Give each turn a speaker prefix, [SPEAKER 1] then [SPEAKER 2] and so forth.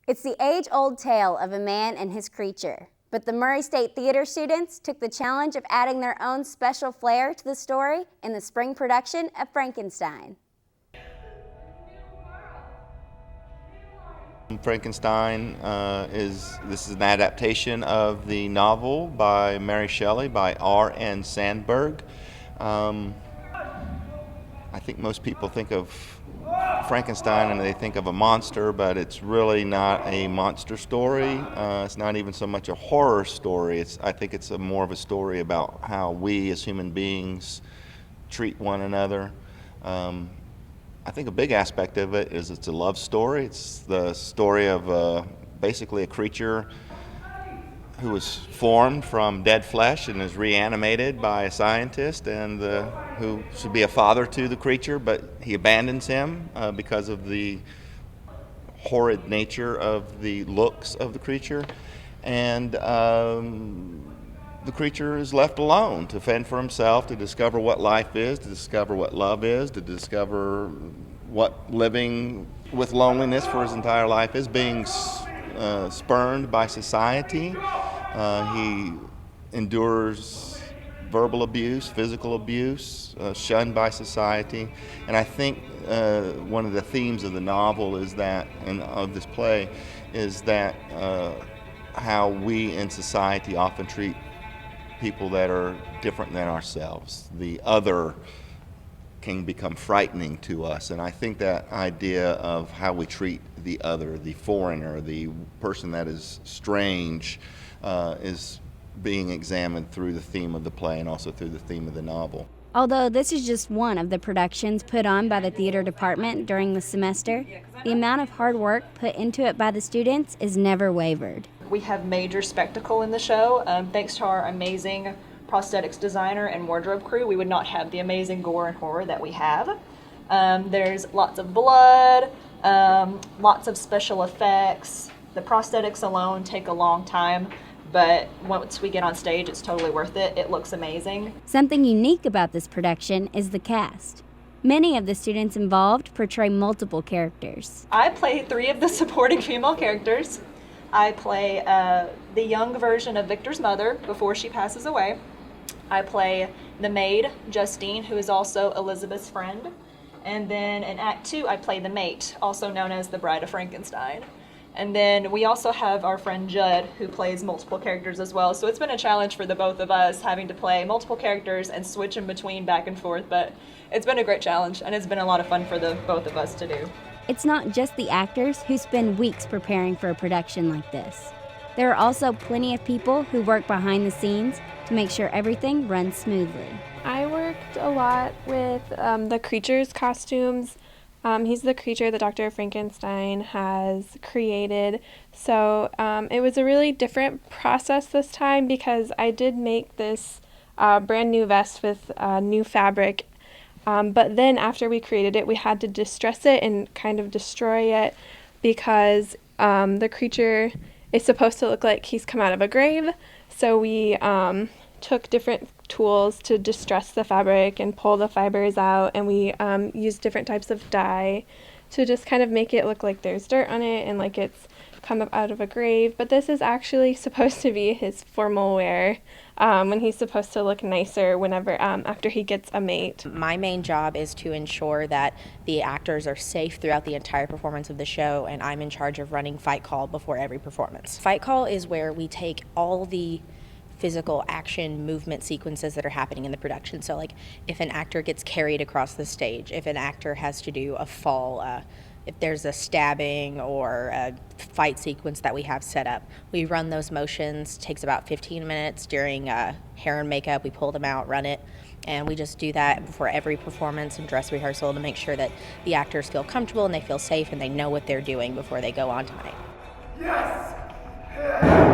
[SPEAKER 1] It's the age-old tale of a man and his creature, but the Murray State Theater students took the challenge of adding their own special flair to the story in the spring production of Frankenstein.
[SPEAKER 2] Frankenstein is an adaptation of the novel by Mary Shelley by R.N. Sandberg. I think most people think of Frankenstein and they think of a monster, but it's really not a monster story. It's not even so much a horror story. I think it's more of a story about how we as human beings treat one another. I think a big aspect of it is it's a love story. It's the story of basically a creature who was formed from dead flesh and is reanimated by a scientist, and who should be a father to the creature, but he abandons him because of the horrid nature of the looks of the creature. And the creature is left alone to fend for himself, to discover what life is, to discover what love is, to discover what living with loneliness for his entire life is, being spurned by society. He endures verbal abuse, physical abuse, shunned by society. And I think one of the themes of the novel is that, and of this play, is that how we in society often treat people that are different than ourselves. The other can become frightening to us, and I think that idea of how we treat the other, the foreigner, the person that is strange, is being examined through the theme of the play and also through the theme of the novel.
[SPEAKER 1] Although this is just one of the productions put on by the theater department during the semester, the amount of hard work put into it by the students is never wavered.
[SPEAKER 3] We have major spectacle in the show. Thanks to our amazing prosthetics designer and wardrobe crew, we would not have the amazing gore and horror that we have. There's lots of blood, lots of special effects. The prosthetics alone take a long time, but once we get on stage, it's totally worth it. It looks amazing.
[SPEAKER 1] Something unique about this production is the cast. Many of the students involved portray multiple characters.
[SPEAKER 3] I play 3 of the supporting female characters. I play the young version of Victor's mother before she passes away. I play the maid, Justine, who is also Elizabeth's friend. And then in Act 2, I play the mate, also known as the Bride of Frankenstein. And then we also have our friend Judd, who plays multiple characters as well. So it's been a challenge for the both of us, having to play multiple characters and switch in between back and forth. But it's been a great challenge, and it's been a lot of fun for the both of us to do.
[SPEAKER 1] It's not just the actors who spend weeks preparing for a production like this. There are also plenty of people who work behind the scenes to make sure everything runs smoothly.
[SPEAKER 4] I worked a lot with the creature's costumes. He's the creature that Dr. Frankenstein has created. So it was a really different process this time because I did make this brand new vest with new fabric. But then after we created it, we had to distress it and kind of destroy it because the creature is supposed to look like he's come out of a grave. So we took different tools to distress the fabric and pull the fibers out, and we used different types of dye to just kind of make it look like there's dirt on it and like it's come up out of a grave. But this is actually supposed to be his formal wear when he's supposed to look nicer whenever after he gets a mate.
[SPEAKER 5] My main job is to ensure that the actors are safe throughout the entire performance of the show, and I'm in charge of running Fight Call before every performance. Fight Call is where we take all the physical action movement sequences that are happening in the production. So like if an actor gets carried across the stage, if an actor has to do a fall, if there's a stabbing or a fight sequence that we have set up, we run those motions. Takes about 15 minutes during hair and makeup. We pull them out, run it, and we just do that before every performance and dress rehearsal to make sure that the actors feel comfortable and they feel safe and they know what they're doing before they go on tonight.
[SPEAKER 6] Yes!